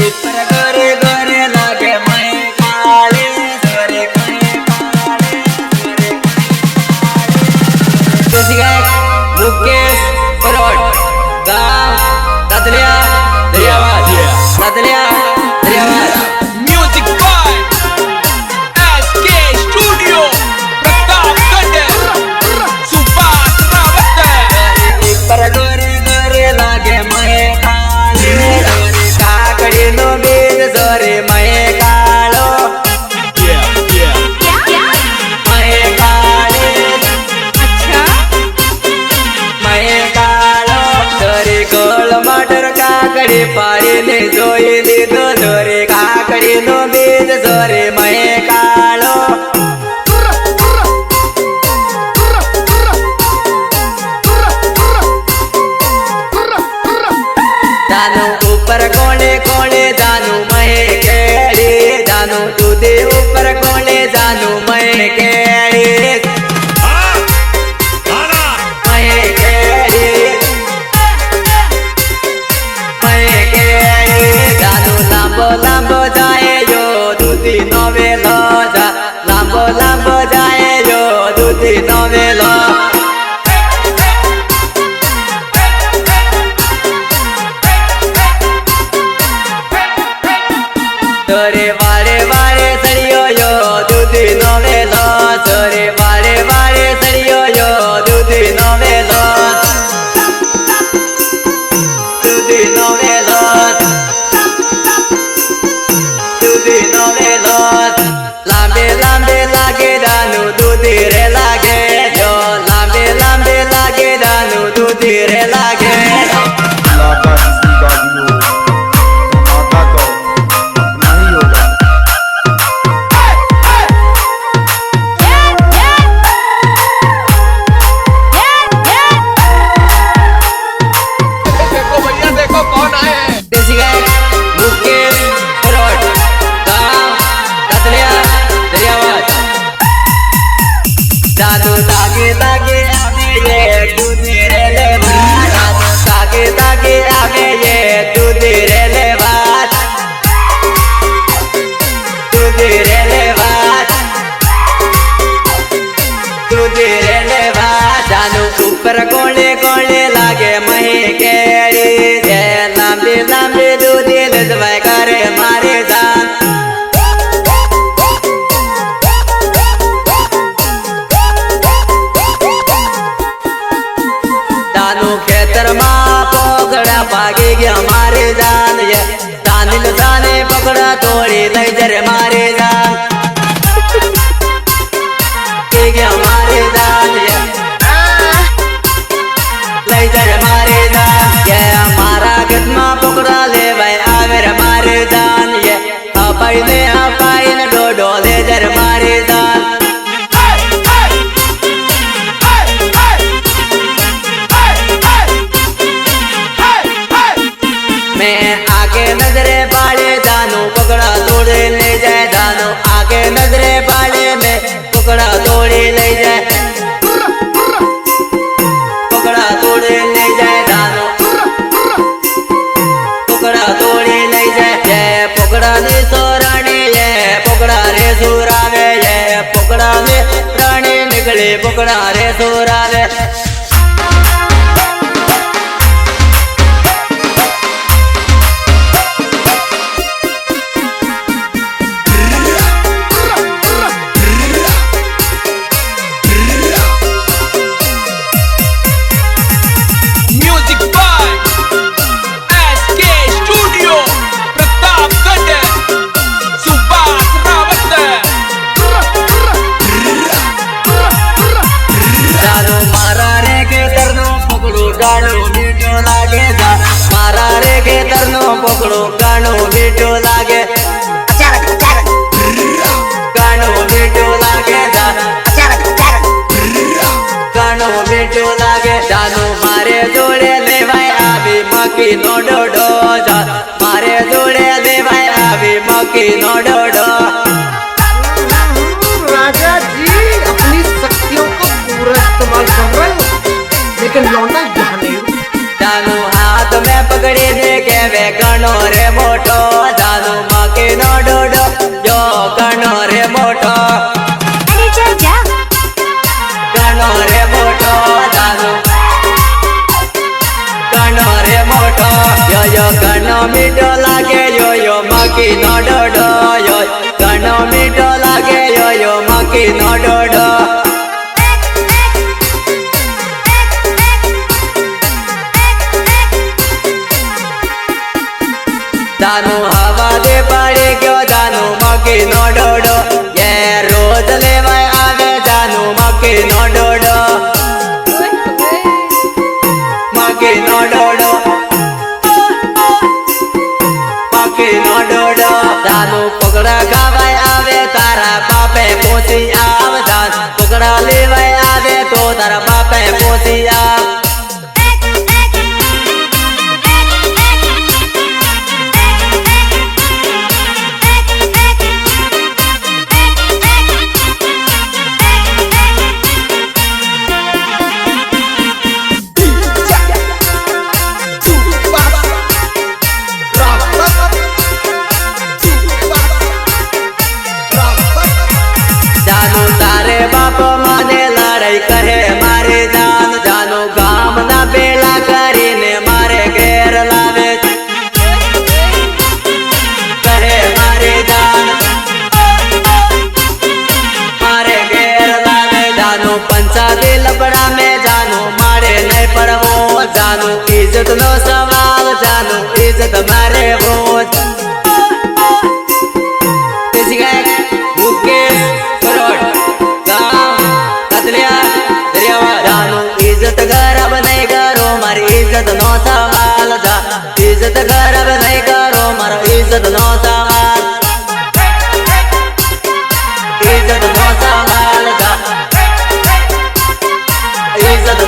ऊपर गोरे गोरे लागे मैं काले गोरे गोरे काले गोरे गोरे मुकेश परोट गांव Dadliya Dariyawad Dadliya Dariyawad music by SK studio Pratapgarh Subhash Rawat ऊपर गोरे गोरे लागे मैं काले गोरे काकड़ी नो बीज जोरे मैं कालो मैं काले अच्छा मैं कालो जोरे गोल मटर काकड़ी पारी ने जोई लीधो जोरे काकड़ी नो बीज जोरे मैं कालो दानू ऊपर कोले कोले दानू महे केड़ी दानू दूधे ऊपर कोले दानू महे केड़ी महे केड़ी महे केड़ी दानू लांबो लांबो जाए जो दूधी नोवेलो जा लांबो लांबो जाए जो दूधी नोवेलो सोरे वारे वारे सड़ियो यो दूधी नोवेलो सोरे वारे वारे सड़ियो यो दूधी नोवेलो दूधी नोवेलो दूधी नोवेलो लांबे लांबे लागे दानू दूधी रे लागे जो लांबे लांबे लागे दानू दूधी रे लागे लाता किसी का भी हो कमाता तो नहीं होगा। देखो भैया देखो कौन आए हैं मुकेश परोट गांव ददलिया दरियावाद दादू तागे तागे आवे ये दूधी रे ले दादू तागे तागे आवे ये दूधी रे ले दूधी रे ले दूधी रे ले दानू ऊपर कोले कोले लागे महे केड़ी जे लांबी लांबी दूधी लजवाय करे मारे जान दानू खेतर मा पोगड़ा भागी गया मारे जान ये दानिल दाने पकड़ा तोड़ी लई जरे मारे जान के गया मारे जान ये लई जरे मारे जान ये हमारा गदमा पकड़ा ले भाई आवेर मारे जान ये अपाई ने अपाई न डोडो ले जरे मारे जान मैं आगे नजरे बाले दानू पकड़ा तोड़े ले जाए दानू आगे नजरे बाले में पकड़ा तोड़े ले जाए पकड़ा तोड़े ले जाए दानू पकड़ा तोड़े ले जाए ये पकड़ा ने सोराने ये पकड़ा रे सुरावे ये पकड़ा में रानी निकले पकड़ा रे सुरावे music by SK studio Pratapgarh Subhash Rawat दानू मारा रे के तरनो पकड़ो गानो मीठो लागे जा मारा रे के तरनो पकड़ो गानो मीठो लागे गानो मीठो लागे जा गानो मीठो लागे दानू मारे जोड़े ले भाई आवी मकी नो डोडो जा मारे जोड़े ले भाई आवी मकी नो डोडो राजा जी अपनी शक्तियों का पूरा इस्तेमाल कर रहे हो लेकिन लौंडा यहाँ नहीं। दानू हाथ में पकड़े दे के वे गणो रे मोटो जानो मकी नो डोडो जो गणो रे मोटो गणो रे मोटो जानो गणो रे मोटो यो गणो मीठो लागे यो मकी नो डोडो यो गणो मीठो लागे यो मकी नो डोडो जानो हवा दे पड़े क्यों जानो मकी नो डोडो ये रोज लेवाय आवे जानो मकी नो डोडो मकी नो डोडो मकी नो डोडो जानो पकड़ा खावाय आवे तारा बापे पोसी आव जान पकड़ा लेवाय आवे तो तारा बापे पोसी आव जानो तारे बाप माने लड़ाई करे मारे जान जानो गाम ना बेला કરીને मारे घेर लावे करे मारे जान मारे घेर लावे जानो पंचायती लपड़ा में जानो मारे नहीं पड़वो जानो इज्जत नो सवाल जानो इज्जत मारे वो इज्जत खराब नहीं करो मारी इज्जत नो सवाल जा इज्जत खराब नहीं करो मारा इज्जत नो सवाल इज्जत नो सवाल जा इज्जत